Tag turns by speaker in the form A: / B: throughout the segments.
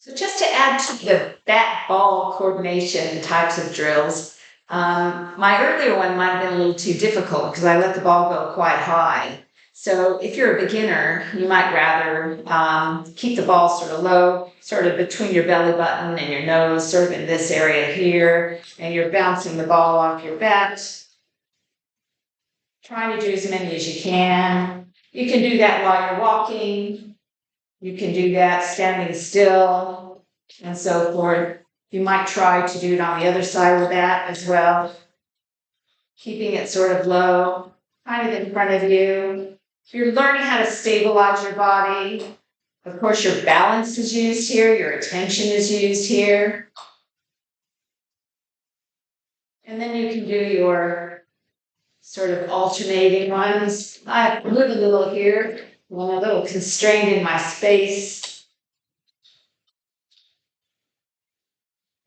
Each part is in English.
A: So just to add to the bat ball coordination types of drills, my earlier one might have been a little too difficult because I let the ball go quite high. So if you're a beginner, you might rather keep the ball sort of low, sort of between your belly button and your nose, sort of in this area here, and you're bouncing the ball off your bat, trying to do as many as you can. You can do that while you're walking. You can do that standing still and so forth. You might try to do it on the other side of that as well, keeping it sort of low, kind of in front of you. You're learning how to stabilize your body. Of course, your balance is used here, your attention is used here. And then you can do your sort of alternating ones. I move a little here, I'm a little constrained in my space,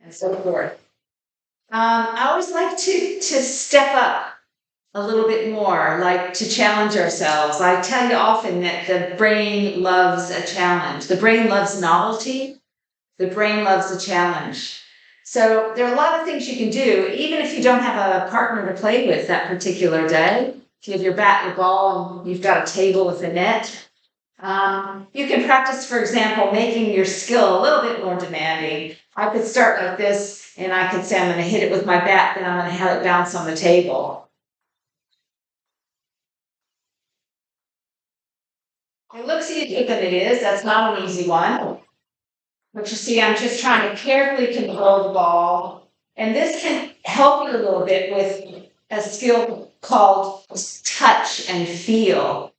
A: and so forth. I always like to step up a little bit more, like to challenge ourselves. I tell you often that the brain loves a challenge. The brain loves novelty. The brain loves a challenge. So there are a lot of things you can do, even if you don't have a partner to play with that particular day. If you have your bat, your ball, and you've got a table with a net, you can practice, for example, making your skill a little bit more demanding. I could start like this, and I could say I'm going to hit it with my bat, then I'm going to have it bounce on the table. It looks easier than it is. That's not an easy one. But you see, I'm just trying to carefully control the ball. And this can help you a little bit with a skill called touch and feel.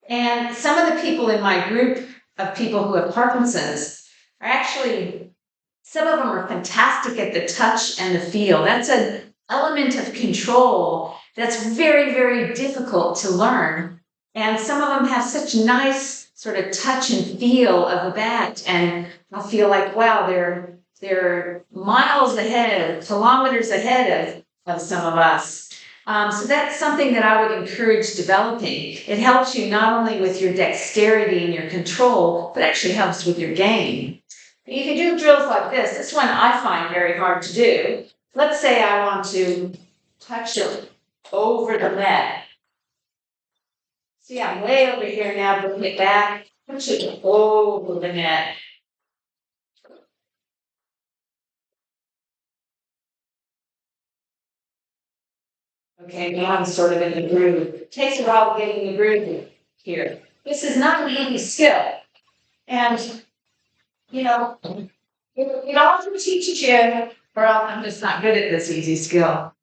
A: And some of the people in my group of people who have Parkinson's are actually, some of them are fantastic at the touch and the feel. That's an element of control that's very, very difficult to learn. And some of them have such nice sort of touch and feel of the bat, and I feel like, wow, they're miles ahead, kilometers ahead of some of us. So that's something that I would encourage developing. It helps you not only with your dexterity and your control, but actually helps with your game. You can do drills like this. This one I find very hard to do. Let's say I want to touch it over the net. See, I'm way over here now, bring it back, push it over the net. Okay, now I'm sort of in the groove. It takes a while getting the groove here. This is not an easy skill. And, you know, it also teaches you, well, I'm just not good at this easy skill.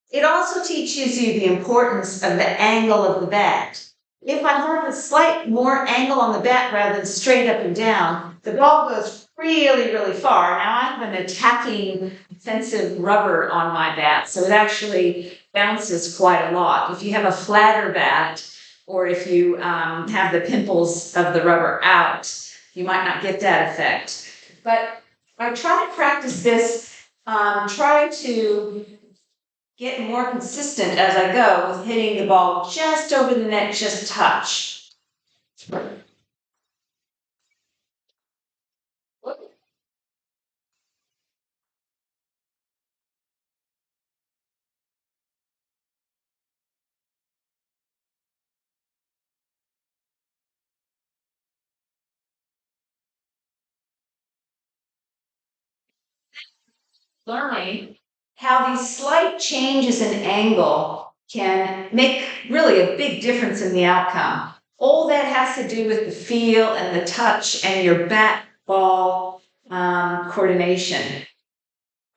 A: It also teaches you the importance of the angle of the bat. If I have a slight more angle on the bat rather than straight up and down, the ball goes really, really far. Now I have an attacking offensive rubber on my bat, so it actually bounces quite a lot. If you have a flatter bat, or if you have the pimples of the rubber out, you might not get that effect. But I try to practice this, try to get more consistent as I go with hitting the ball just over the net, just touch. Learning how these slight changes in angle can make really a big difference in the outcome. All that has to do with the feel and the touch and your bat ball coordination.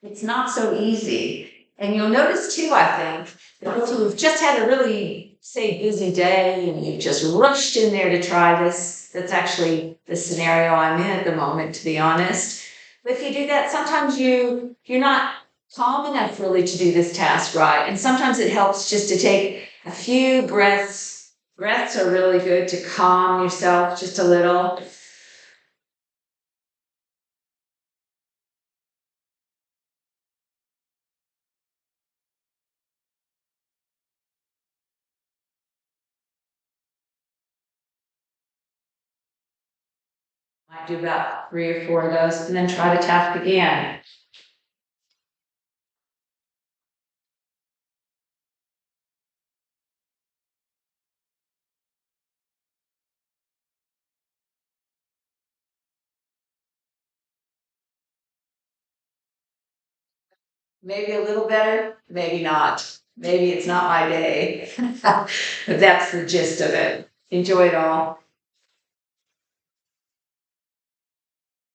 A: It's not so easy. And you'll notice too, I think, that if you've just had a really, say, busy day and you've just rushed in there to try this, that's actually the scenario I'm in at the moment, to be honest. But if you do that, sometimes you're not calm enough really to do this task right. And sometimes it helps just to take a few breaths. Breaths are really good to calm yourself just a little. I do about 3 or 4 of those and then try to tap again. Maybe a little better, maybe not. Maybe it's not my day. But that's the gist of it. Enjoy it all.